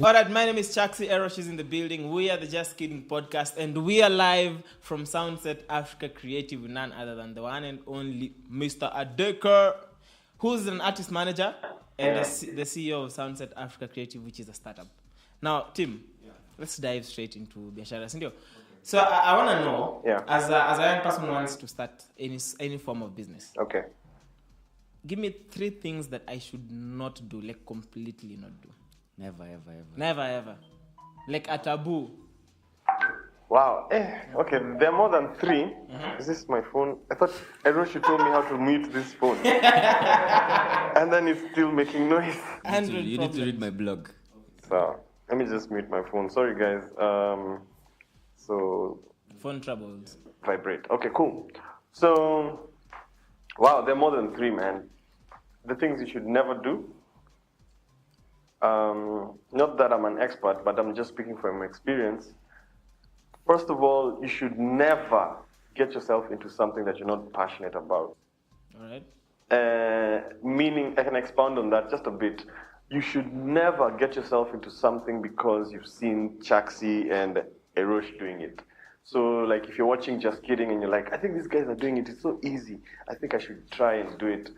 All right, my name is Chaksi Erosh is in the building. We are the Just Kidding Podcast, and we are live from Soundset Africa Creative with none other than the one and only Mr. Adeka, who's an artist manager and the CEO of Soundset Africa Creative, which is a startup. Now, Tim, let's dive straight into Biashara Sindio. So I want to know, as a young person who wants to start any form of business, give me 3 things that I should not do, like completely not do. Never, ever, ever. Never, ever. Like a taboo. Wow. Okay, there are more than 3. Is this my phone? I thought Erosh told me how to mute this phone. And then it's still making noise. You need to read my blog. So, let me just mute my phone. Sorry, guys. So... Phone troubles. Vibrate. Okay, cool. So, wow, there are more than 3, man. The things you should never do. Not that I'm an expert, but I'm just speaking from experience. First of all, you should never get yourself into something that you're not passionate about. All right. Meaning, I can expound on that just a bit. You should never get yourself into something because you've seen Chaksi and Erosh doing it. So, like, if you're watching Just Kidding and you're like, I think these guys are doing it, it's so easy. I think I should try and do it.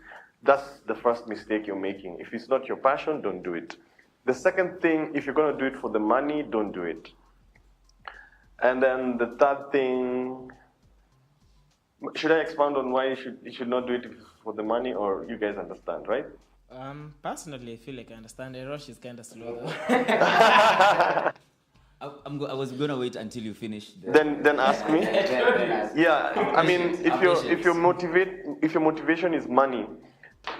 That's the first mistake you're making. If it's not your passion, don't do it. The second thing, if you're going to do it for the money, don't do it. And then the third thing, should I expound on why you should not do it if it's for the money, or you guys understand, right? Personally, I feel like I understand. Erosh is kind of slow. I was gonna wait until you finish. Then ask me. Yeah, I mean, if your motivation is money,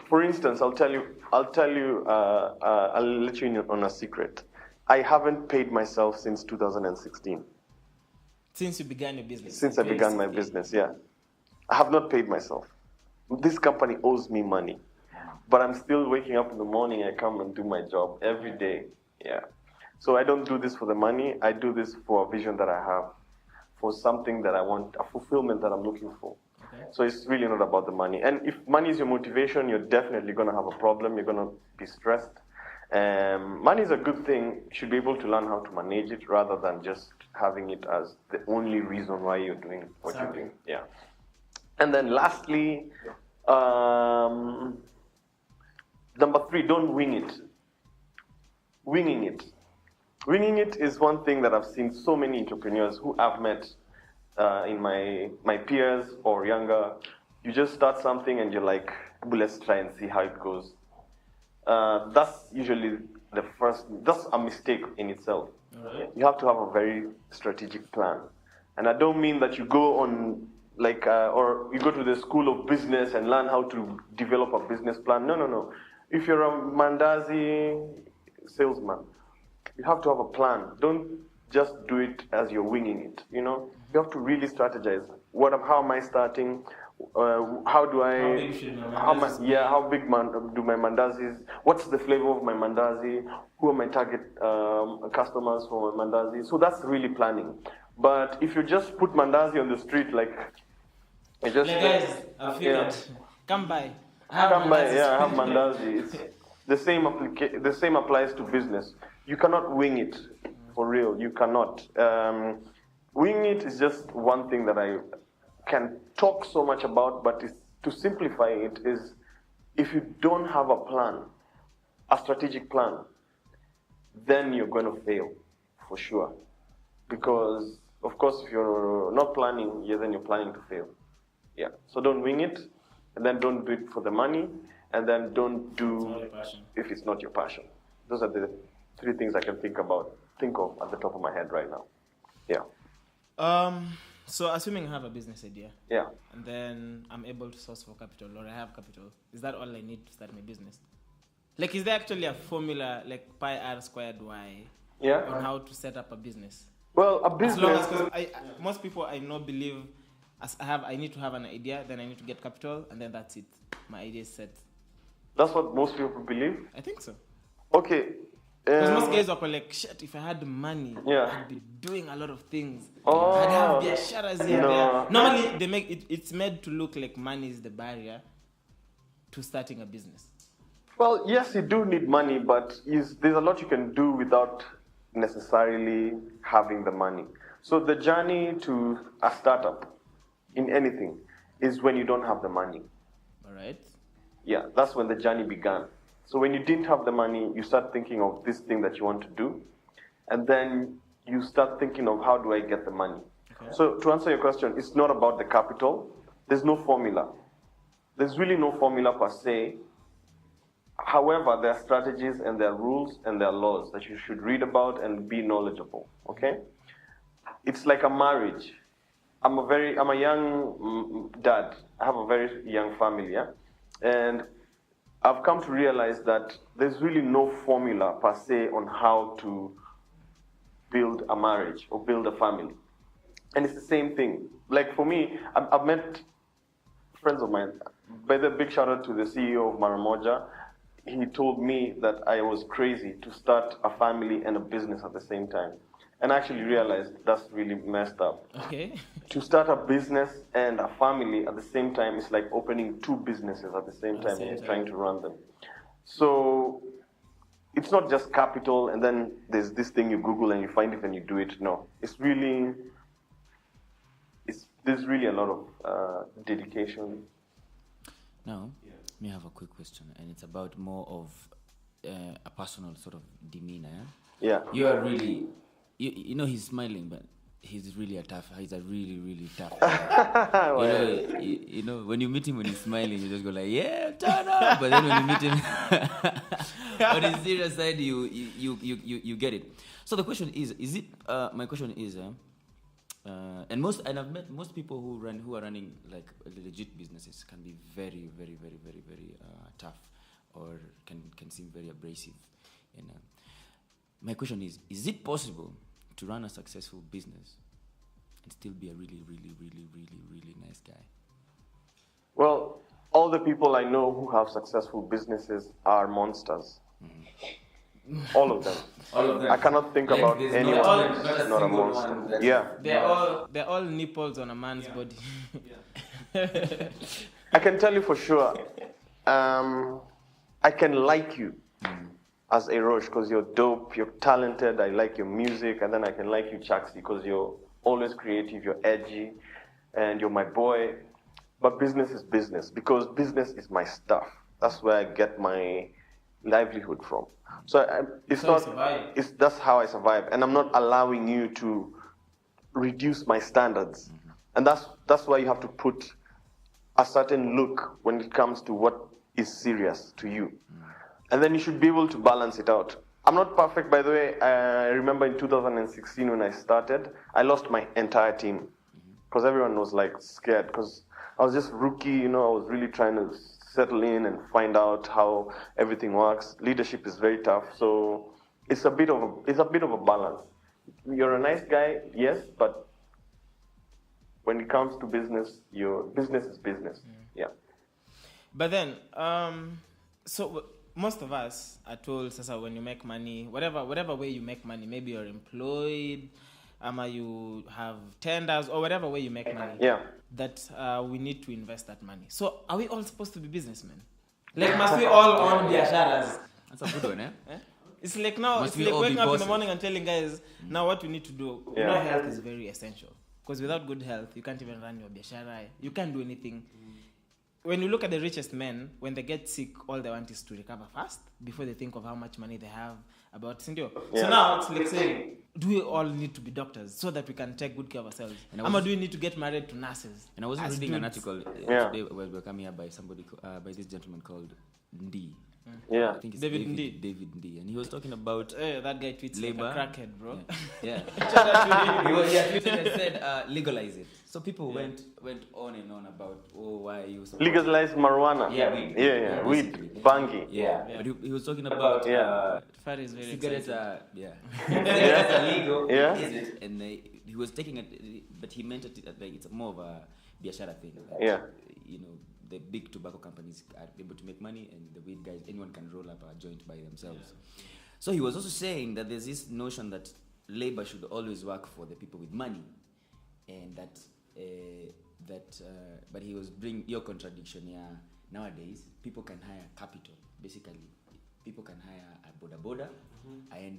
for instance, I'll let you in on a secret. I haven't paid myself since 2016. Since you began your business? Since I began my business, yeah. I have not paid myself. This company owes me money. But I'm still waking up in the morning, I come and do my job every day. Yeah. So I don't do this for the money. I do this for a vision that I have, for something that I want, a fulfillment that I'm looking for. Okay. So it's really not about the money. And if money is your motivation, you're definitely going to have a problem. You're going to be stressed. Money is a good thing. You should be able to learn how to manage it rather than just having it as the only reason why you're doing what you're doing. Yeah. And then lastly, number 3, don't wing it. Winging it. Winging it is one thing that I've seen so many entrepreneurs who I've met in my peers or younger. You just start something and you're like, well, let's try and see how it goes. That's usually that's a mistake in itself. Right. You have to have a very strategic plan. And I don't mean that you go on or you go to the school of business and learn how to develop a business plan. No. If you're a Mandazi salesman, you have to have a plan. Don't just do it as you're winging it. You know, you have to really strategize. How am I starting? How do I? How big do my mandazis? What's the flavor of my mandazi? Who are my target customers for my mandazi? So that's really planning. But if you just put mandazi on the street, guys, I figured, come by. I have mandazi. It's the same applies to business. You cannot wing it, for real. You cannot. Wing it is just one thing that I can talk so much about, but to simplify it is, if you don't have a plan, a strategic plan, then you're going to fail, for sure. Because, of course, if you're not planning, then you're planning to fail. Yeah. So don't wing it, and then don't do it for the money, and then don't do if it's not your passion. Those are the 3 things I can think of at the top of my head right now. Yeah. So assuming I have a business idea. Yeah. And then I'm able to source for capital, or I have capital, is that all I need to start my business? Like, is there actually a formula, like pi r squared y, on how to set up a business? Well, a business... most people I know believe I need to have an idea, then I need to get capital, and then that's it. My idea is set. That's what most people believe? I think so. Okay. Because most guys are like, shit, if I had money, I'd be doing a lot of things. Oh, I'd have biasharas here there. Normally, it's made to look like money is the barrier to starting a business. Well, yes, you do need money, but there's a lot you can do without necessarily having the money. So the journey to a startup in anything is when you don't have the money. All right. Yeah, that's when the journey began. So when you didn't have the money, you start thinking of this thing that you want to do, and then you start thinking of how do I get the money. Okay. So to answer your question, it's not about the capital. There's no formula. There's really no formula per se. However, there are strategies and there are rules and there are laws that you should read about and be knowledgeable. Okay? It's like a marriage. I'm a young dad. I have a very young family, yeah? And I've come to realize that there's really no formula per se on how to build a marriage or build a family. And it's the same thing. Like for me, I've met friends of mine. By the big shout out to the CEO of Maramoja. He told me that I was crazy to start a family and a business at the same time. And I actually realized that's really messed up. Okay. To start a business and a family at the same time is like opening two businesses at the same time and trying to run them. So it's not just capital and then there's this thing you Google and you find it and you do it. No, there's really a lot of dedication. Now, me have a quick question, and it's about more of a personal sort of demeanor. Yeah. You are really, you know, he's smiling, but he's a really, really tough guy. you know, when you meet him when he's smiling, you just go like, yeah, turn up. But then when you meet him on his serious side, you get it. So the question is it? My question is, and I've met most people who are running like legit businesses can be very, very, very, very, very tough, or can seem very abrasive. And my question is it possible to run a successful business and still be a really, really, really, really, really nice guy? Well, all the people I know who have successful businesses are monsters. Mm-hmm. All of them. All of them. I cannot think about anyone who's not a monster. Yeah. They're all nipples on a man's body. I can tell you for sure. I can like you as a Roche because you're dope, you're talented, I like your music, and then I can like you, Chaxi, because you're always creative, you're edgy, and you're my boy. But business is business, because business is my stuff. That's where I get my livelihood from. So that's how I survive, and I'm not allowing you to reduce my standards. Mm-hmm. And that's why you have to put a certain look when it comes to what is serious to you. Mm-hmm. And then you should be able to balance it out. I'm not perfect, by the way. I remember in 2016 when I started, I lost my entire team because everyone was like scared because I was just rookie, you know, I was really trying to settle in and find out how everything works. Leadership is very tough, so it's a bit of a balance. You're a nice guy, yes, but when it comes to business, your business is business. Yeah. But then, so most of us are told, Sasa, when you make money, whatever way you make money, maybe you're employed, you have tenders, or whatever way you make money. Yeah. That we need to invest that money. So are we all supposed to be businessmen? Like, must we all own biasharas? That's a good one, eh? It's like now, it's like waking up in the morning and telling guys, now what we need to do. You know, health is very essential. Because without good health, you can't even run your biashara. You can't do anything. When you look at the richest men, when they get sick, all they want is to recover fast before they think of how much money they have about Sindio. Yeah. So now it's like saying, do we all need to be doctors so that we can take good care of ourselves? Or do we need to get married to nurses? And I was reading an article today where we were coming here by somebody, by this gentleman called Ndi. Yeah. I think it's David Ndi. And he was talking about that guy tweets labor. Like a crackhead, bro. Yeah. He tweeted and said, legalize it. So people went on and on about, why are you legalize marijuana? Yeah, weed. Yeah. Weed, bangi. Yeah. But he was talking about Fat is very cigarettes are cigarettes are legal. Yeah. Is it? And he was taking it, but he meant it like it's more of a biashara thing. Like, you know, the big tobacco companies are able to make money, and the weed guys, anyone can roll up a joint by themselves. Yeah. So he was also saying that there's this notion that labor should always work for the people with money, and that but he was bringing your contradiction. Yeah, nowadays people can hire capital. Basically, people can hire a boda and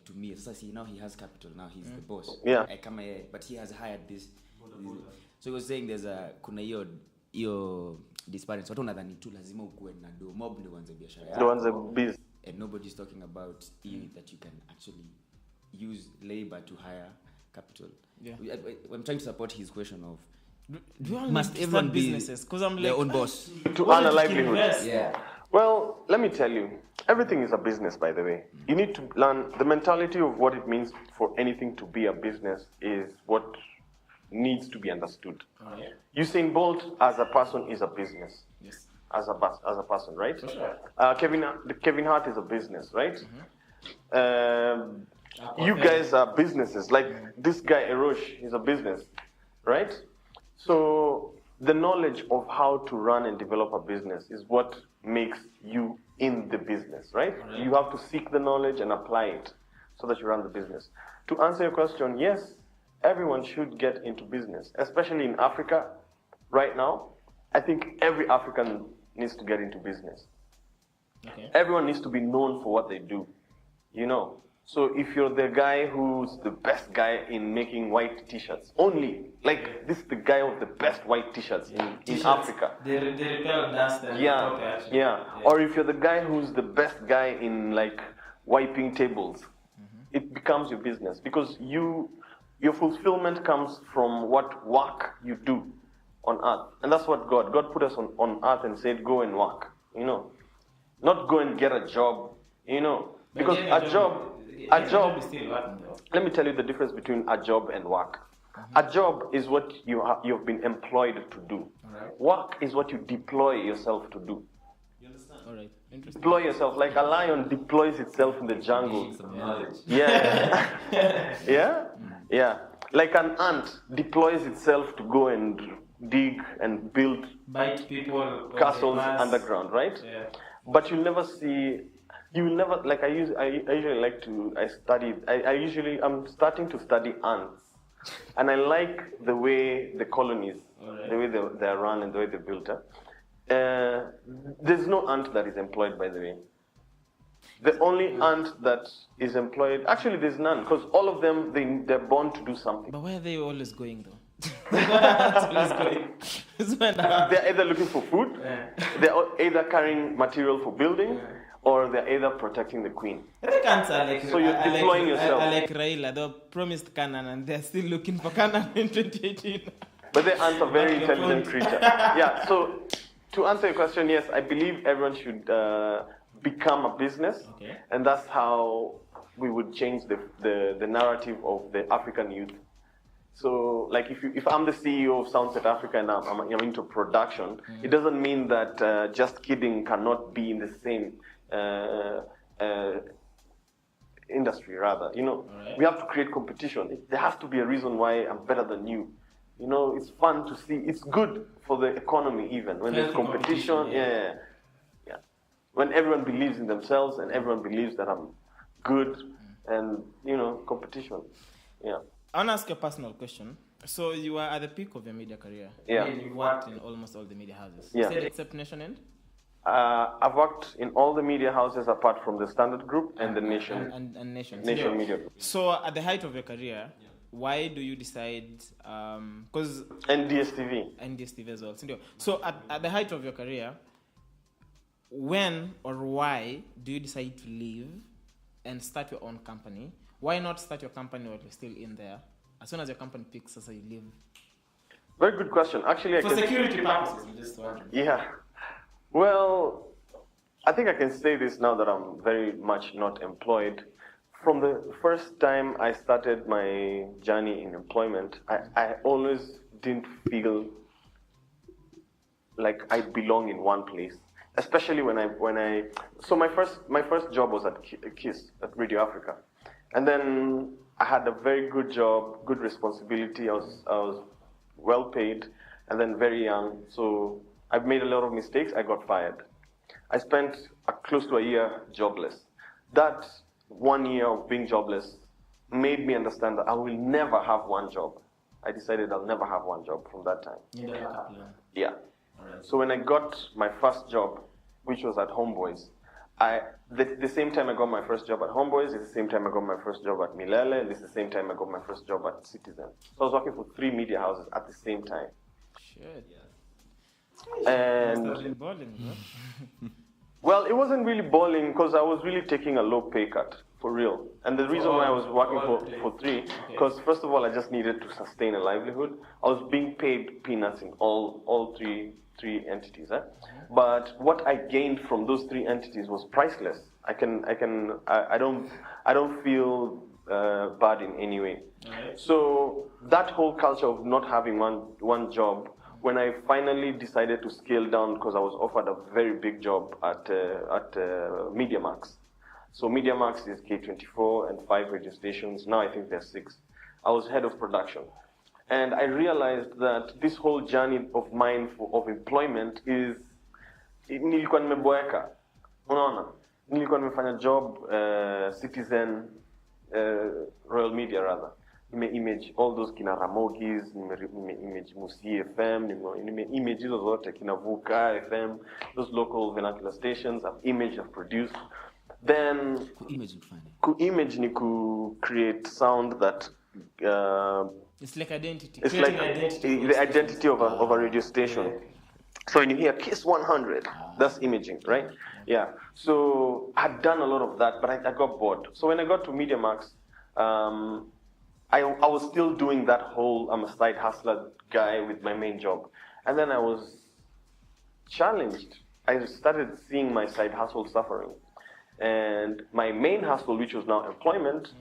to me, so see, now he has capital. Now he's the boss. Yeah. I come here, but he has hired this. So he was saying there's a kuna hiyo disparity. Watu nadhani tu lazima ukuwe na do mob ndio uanze biashara yako. The ones that biz. And nobody's talking about that you can actually use labor to hire capital. Yeah. I'm trying to support his question of Do you must everyone be businesses? Because I'm like, their own boss? To earn a livelihood. Yeah. Well, let me tell you, everything is a business, by the way. You need to learn the mentality of what it means for anything to be a business is what needs to be understood. Alright. Usain Bolt as a person is a business. Yes. As a person, right? For sure. Kevin Hart is a business, right? You guys are businesses. Like this guy Erosh is a business, right? So the knowledge of how to run and develop a business is what makes you in the business, right? You have to seek the knowledge and apply it so that you run the business. To answer your question, yes, everyone should get into business, especially in Africa right now. I think every African needs to get into business. Okay. Everyone needs to be known for what they do, you know. So if you're the guy who's the best guy in making white t-shirts, only, like this is the guy of the best white t-shirts in Africa. They repel dust and Yeah. Or if you're the guy who's the best guy in like wiping tables, it becomes your business because your fulfillment comes from what work you do on earth. And that's what God put us on earth and said, go and work, you know. Not go and get a job, you know. Because a job, is still working though. let me tell you the difference between a job and work. A job is what you've been employed to do. Alright. Work is what you deploy yourself to do. You understand? Alright. Interesting. Deploy yourself, like a lion deploys itself in the jungle. Some knowledge. Yeah. Yeah. Like an ant deploys itself to go and dig and build Bite people. castles underground, right? Yeah. But you'll never see. You will never like. I usually like to. I'm starting to study ants, and I like the way the colonies, the way they're run and the way they're built. There's no ant that is employed, by the way. The only ant that is employed, actually, there's none, because all of them they're born to do something. But where are they always going though? Always going. They're either looking for food, they're either carrying material for building, or they're either protecting the queen. I think ants are like, So you're deploying yourself. I like Raila, they promised Canaan and they're still looking for Canaan in 2018. But the ants are very intelligent creature. Yeah, so to answer your question, yes, I believe everyone should become a business. Okay. And that's how we would change the narrative of the African youth. So, like, if I'm the CEO of Soundset Africa and I'm into production, it doesn't mean that Just Kidding cannot be in the same industry, rather. You know, we have to create competition. There has to be a reason why I'm better than you. You know, it's fun to see. It's good for the economy, even when there's competition. Yeah. When everyone believes in themselves and everyone believes that I'm good, and you know, competition. Yeah. I want to ask you a personal question. So you are at the peak of your media career. Yeah. And you worked in almost all the media houses. Yeah. You said except Nation End? I've worked in all the media houses apart from the Standard Group and the Nation. And Nation. Nation Media Group. So at the height of your career, why do you decide, because... And DSTV. And DSTV as well. So at the height of your career, when or why do you decide to leave and start your own company? Why not start your company while you're still in there? As soon as your company picks, so you leave. Very good question. Actually, For security purposes, I'm just wondering. Yeah. Well, I think I can say this now that I'm very much not employed. From the first time I started my journey in employment, I always didn't feel like I belong in one place. Especially when I so my first job was at KISS, at Radio Africa. And then I had a very good job, good responsibility. I was well paid, and then very young. So I've made a lot of mistakes. I got fired. I spent close to a year jobless. That 1 year of being jobless made me understand that I will never have one job. I decided I'll never have one job from that time. You don't have a plan. Yeah. So when I got my first job, which was at Homeboys, the same time I got my first job at Homeboys, it's the same time I got my first job at Milele, and it's the same time I got my first job at Citizen. So I was working for 3 media houses at the same time. Shit. And Must have been balling, bro. well, it wasn't really balling because I was really taking a low pay cut, for real. And the reason why I was working for 3, because first of all, I just needed to sustain a livelihood. I was being paid peanuts in all three entities. But what I gained from those 3 entities was priceless. I don't feel bad in any way. So that whole culture of not having one job, when I finally decided to scale down because I was offered a very big job at MediaMax. So MediaMax is K24 and 5 radio stations. Now I think there's 6. I was head of production. And I realized that this whole journey of mine of employment is, nilikuwa nimeboeka. Unaona? Nilikuwa nimefanya job Citizen, Royal Media rather. Nime-image all those kina Ramogis, nime-image Musi FM, nime-image hizo zote kina Vuka FM, those local vernacular stations. I've imaged, I've produced. Then ku-image ni ku-create sound that It's like identity. it's like the identity of a radio station. So when you hear Kiss 100, that's imaging, right? Yeah. So I'd done a lot of that, but I got bored. So when I got to MediaMax, I was still doing that whole I'm a side hustler guy with my main job. And then I was challenged. I started seeing my side hustle suffering. And my main hustle, which was now employment,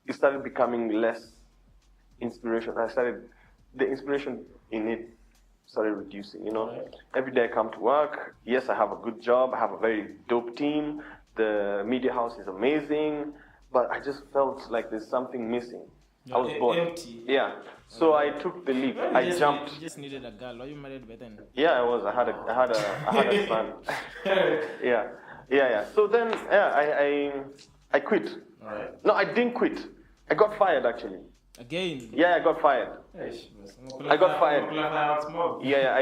it started becoming less inspiration. The inspiration in it started reducing, you know. Right. Every day I come to work, yes, I have a good job, I have a very dope team, the media house is amazing, but I just felt like there's something missing. I was bored. Empty. Yeah. So I took the leap. I jumped. You just needed a girl. Were you married by then? Yeah, I was. I had a son. Yeah. So then, I quit. All right. No, I didn't quit. I got fired actually. Again? Yeah, I got fired. I got fired. Yeah,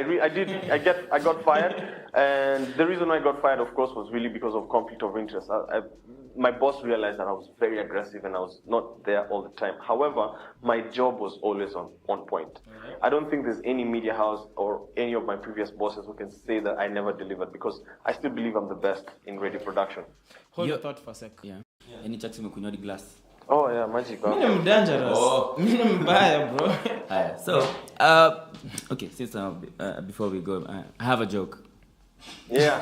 I got fired, and the reason I got fired, of course, was really because of conflict of interest. My boss realized that I was very aggressive and I was not there all the time. However, my job was always on point. I don't think there's any media house or any of my previous bosses who can say that I never delivered, because I still believe I'm the best in radio production. Hold your thought for a sec. Yeah. Any chats umekunywa di glass? Oh yeah, magic. I'm dangerous. I'm bad, bro. So, okay, since before we go, I have a joke. Yeah.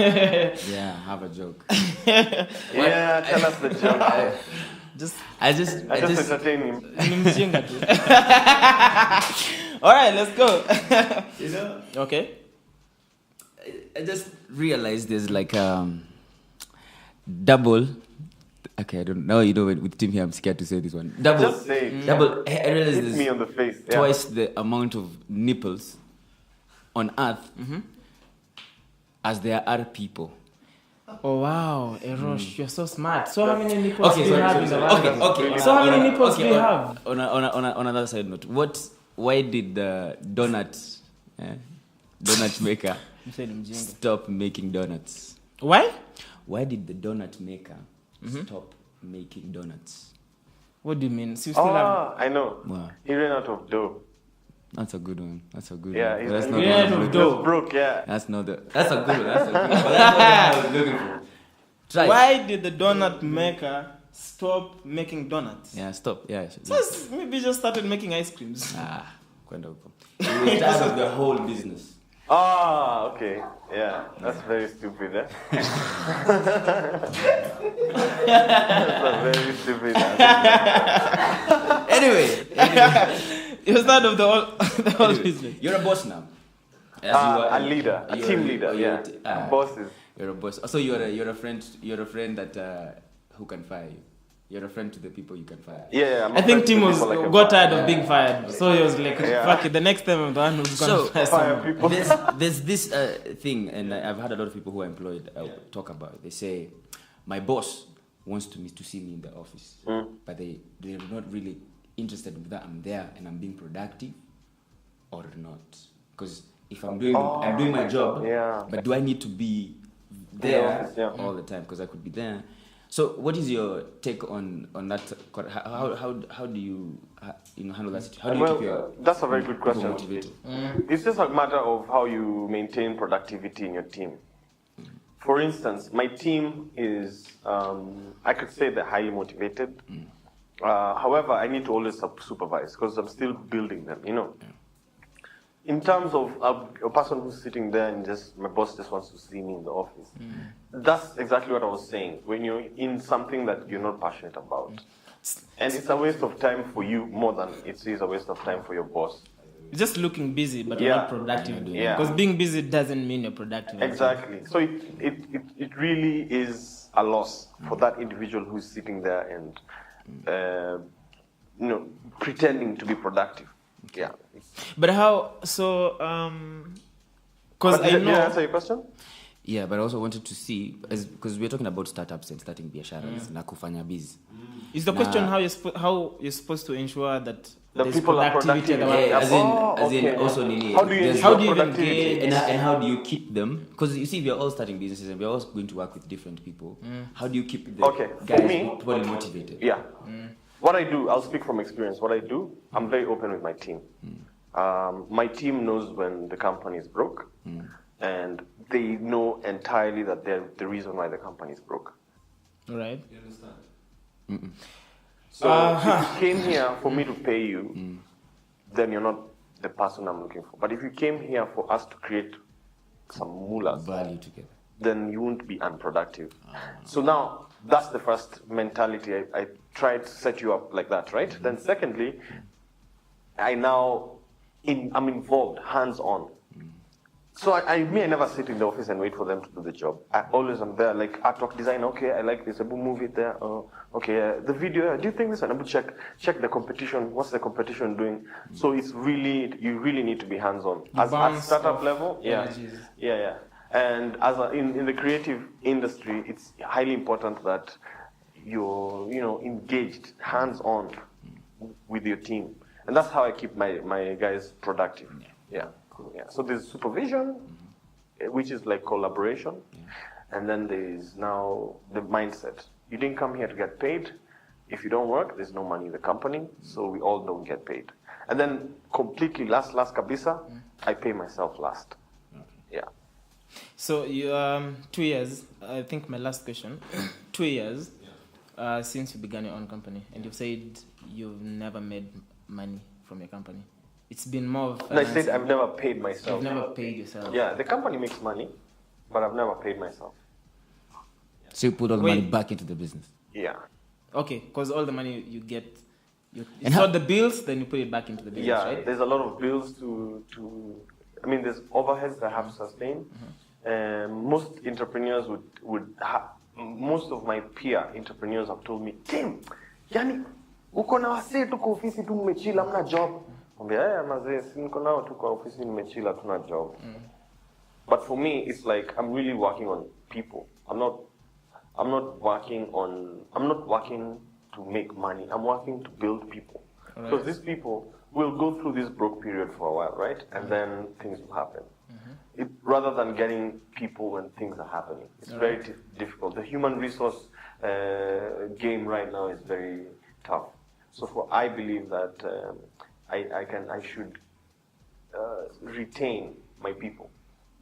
Yeah, I have a joke. Yeah, tell us the joke. I just entertain him. All right, let's go. You know? Okay. I just realized there's like double. Okay, I don't know. You know, with Tim here, I'm scared to say this one. Double. Just say it. Double. I realized Hit me on the face. Yeah. Twice the amount of nipples on Earth as there are people. Oh wow, Erosh, you're so smart. So how many nipples do you have in the world? Okay. So how many nipples do you have? On another side note, why did the donut maker stop making donuts? Why? Why did the donut maker stop making donuts? What do you mean? So you still have... I know. Wow. He ran out of dough. That's a good one. Yeah, one. That's he not ran the out one. of dough. Broke, yeah. That's a good one. That's a good one. But that's not what I was looking for. Try. Why did the donut maker stop making donuts? Yeah, stop. Yeah. Maybe just started making ice creams. Kwenda huko. It was tired of the whole business. Okay. Yeah, that's very stupid, eh? That's a very stupid answer. Anyway. It was tired of the whole business. You're a boss now. A leader, a team leader, yeah. Bosses. You're a boss. So you're a friend that who can fire you. You're a friend to the people you can fire. Yeah, I think Tim got tired of being fired, so he was like, "Fuck it, the next time I'm the one who's gonna fire someone." people. There's this thing, and I've had a lot of people who are employed talk about it. They say, "My boss wants to see me in the office, but they're not really interested in whether I'm there and I'm being productive or not, because if I'm doing my job, but do I need to be there all the time? Because I could be there. So, what is your take on that? How do you handle that situation? How do you keep your that's a very good question. Motivated? It's just a matter of how you maintain productivity in your team. For instance, my team is, I could say they're highly motivated. However, I need to always supervise because I'm still building them, In terms of a person who's sitting there and my boss just wants to see me in the office. That's exactly what I was saying. When you're in something that you're not passionate about. And it's a waste of time for you more than it is a waste of time for your boss. Just looking busy, but you're not productive. Because being busy doesn't mean you're productive. Exactly. So it really is a loss for that individual who's sitting there and pretending to be productive. Yeah. But how? So, because I know. Did I answer your question? Yeah, but I also wanted to see, because we're talking about startups and starting biasharas, na kufanya biz. Is the question how you're supposed to ensure that the there's people are productive? As in also nini. How do you engage? And how do you keep them? Because you see, we're all starting businesses and we're all going to work with different people. How do you keep the guys fully motivated? Yeah. What I do, I'll speak from experience. What I do, I'm very open with my team. My team knows when the company is broke, and they know entirely that they're the reason why the company is broke. All right. You understand? So if you came here for me to pay you, then you're not the person I'm looking for. But if you came here for us to create some moolah value together, then you won't be unproductive. So now, that's the first mentality. I try to set you up like that, right? Then secondly, I'm involved, hands-on. So I never sit in the office and wait for them to do the job. I always am there, like artwork design. Okay, I like this. I will move it there. Okay, the video. Do you think this? And I will check the competition. What's the competition doing? So it's really, you really need to be hands-on. At startup level, yeah. And in the creative industry, it's highly important that you're engaged, hands-on with your team, and that's how I keep my guys productive. Yeah. So there's supervision, which is like collaboration, and then there's now the mindset. You didn't come here to get paid. If you don't work, there's no money in the company, so we all don't get paid. And then completely last kabisa, I pay myself last. Yeah. So you 2 years. I think my last question. 2 years since you began your own company, and you've said you've never made money from your company. It's been more of... I said I've never paid myself. You've never paid yourself. Yeah, the company makes money, but I've never paid myself. So you put all the money back into the business? Yeah. Okay, because all the money you get, it's not the bills, then you put it back into the business, right? There's a lot of bills there's overheads that have to sustain. Most entrepreneurs most of my peer entrepreneurs have told me, Tim, yani, uko na wase tu kwa ofisi tu mmechila, hamna job. But for me, it's like I'm really working on people. I'm not working to make money. I'm working to build people. Because these people will go through this broke period for a while, right? And then things will happen. Rather than getting people when things are happening, it's very difficult. The human resource game right now is very tough. So I believe that I should retain my people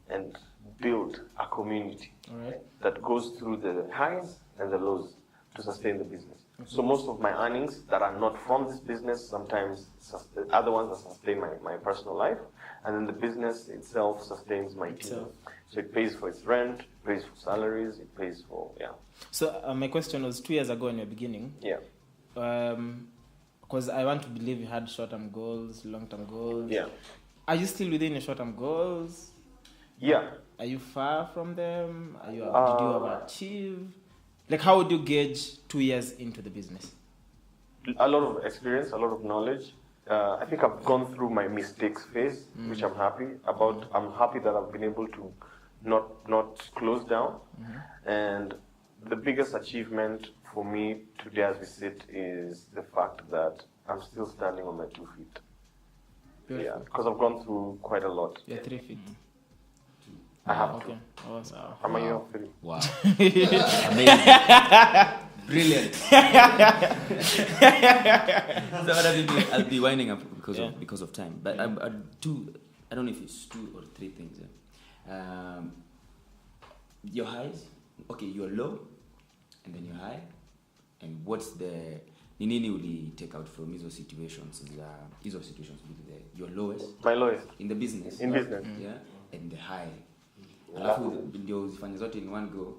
and build a community that goes through the highs and the lows to sustain the business. So most of my earnings that are not from this business, sometimes other ones that sustain my personal life, and then the business itself sustains my team. So it pays for its rent, it pays for salaries, it pays for, So my question was 2 years ago in your beginning. Yeah. Because I want to believe you had short-term goals, long-term goals. Yeah. Are you still within your short-term goals? Yeah. Are you far from them? Did you ever achieve? Like, how would you gauge 2 years into the business? A lot of experience, a lot of knowledge. I think I've gone through my mistakes phase, which I'm happy about. I'm happy that I've been able to not close down. And the biggest achievement for me today as we sit is the fact that I'm still standing on my 2 feet. Yeah, because I've gone through quite a lot. You're 3 feet. I have Okay. to. Oh, so. Am I your 3? Wow. Amazing. Brilliant. So what I'll be winding up because of time. But I don't know if it's 2 or 3 things. Your highs, okay, you're low, and then you're high, and what's the nini uli take out from hizo situations with your lowest My lowest in the business, in business. yeah, and the high. Alafu ndio uzifanye zote in one go.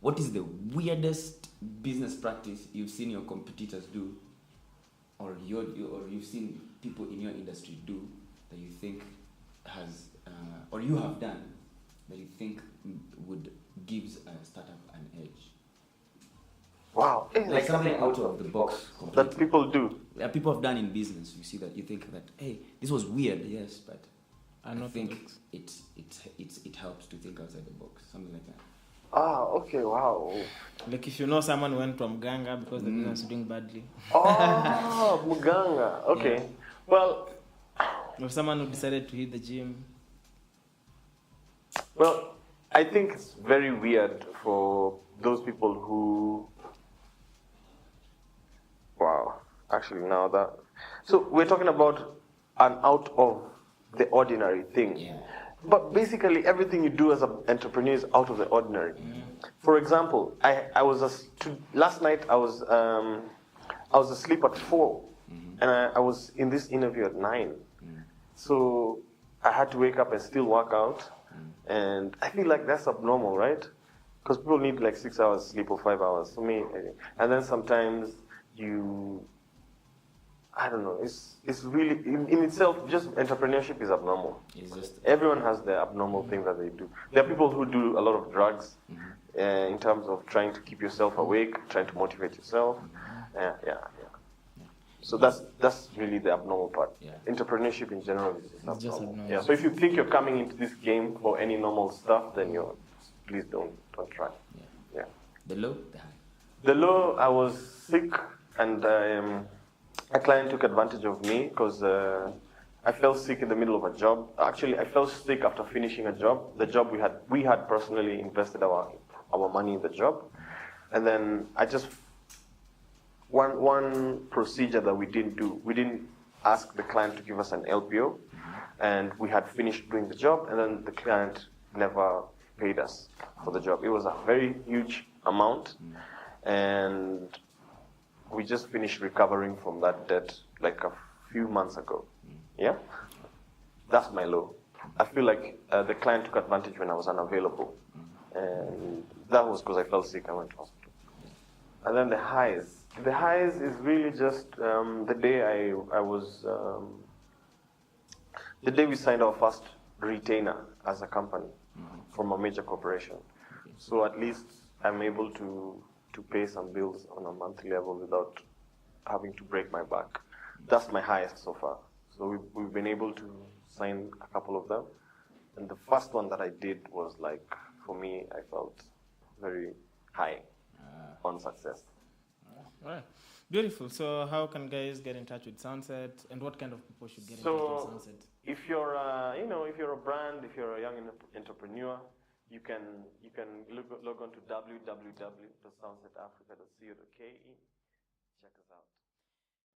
What is the weirdest business practice you've seen your competitors do, or you've seen people in your industry do that you think has, or you have done that you think would gives a startup an edge? Wow. Like something out of the box completely. That people do. Yeah, people have done in business. You see that, you think that, hey, this was weird, yes, but I think it helps to think outside the box, something like that. Ah, okay, wow. Like if you know someone who went from Ganga because the business is doing badly. Oh, Muganga. Okay. Yeah. Well, Or someone who decided to hit the gym. Well, I think it's very weird for those people who. Wow. Actually, now that. So we're talking about an out of the ordinary thing. Yeah. But basically, everything you do as an entrepreneur is out of the ordinary. For example, last night I was asleep at 4, and I was in this interview at 9. So I had to wake up and still work out, and I feel like that's abnormal, right? Because people need like 6 hours sleep or 5 hours. For me, and then sometimes I don't know. It's really in itself. Just entrepreneurship is abnormal. It's just Everyone has their abnormal thing that they do. There are people who do a lot of drugs in terms of trying to keep yourself awake, trying to motivate yourself. Yeah. So that's really the abnormal part. Yeah. Entrepreneurship in general is just abnormal. abnormal. Yeah. So if you think you're coming into this game for any normal stuff, then please don't try. Yeah. the low, the high. The low, I was sick, and a client took advantage of me because I fell sick in the middle of a job. Actually, I fell sick after finishing a job. The job we had personally invested our money in the job, and then I just one procedure that we didn't do. We didn't ask the client to give us an LPO, and we had finished doing the job, and then the client never paid us for the job. It was a very huge amount, and we just finished recovering from that debt like a few months ago. Yeah? That's my low. I feel like the client took advantage when I was unavailable. And that was because I fell sick, I went to hospital. And then the highs. The highs is really just the day the day we signed our first retainer as a company from a major corporation. So at least I'm able to pay some bills on a monthly level without having to break my back. That's my highest so far. So we've been able to sign a couple of them. And the first one that I did was like, for me, I felt very high on success. All right. Beautiful. So how can guys get in touch with Soundset, and what kind of people should get in touch with Soundset? If you're if you're a brand, if you're a young entrepreneur, you can log on to www.soundsetafrica.co.ke. Check us out.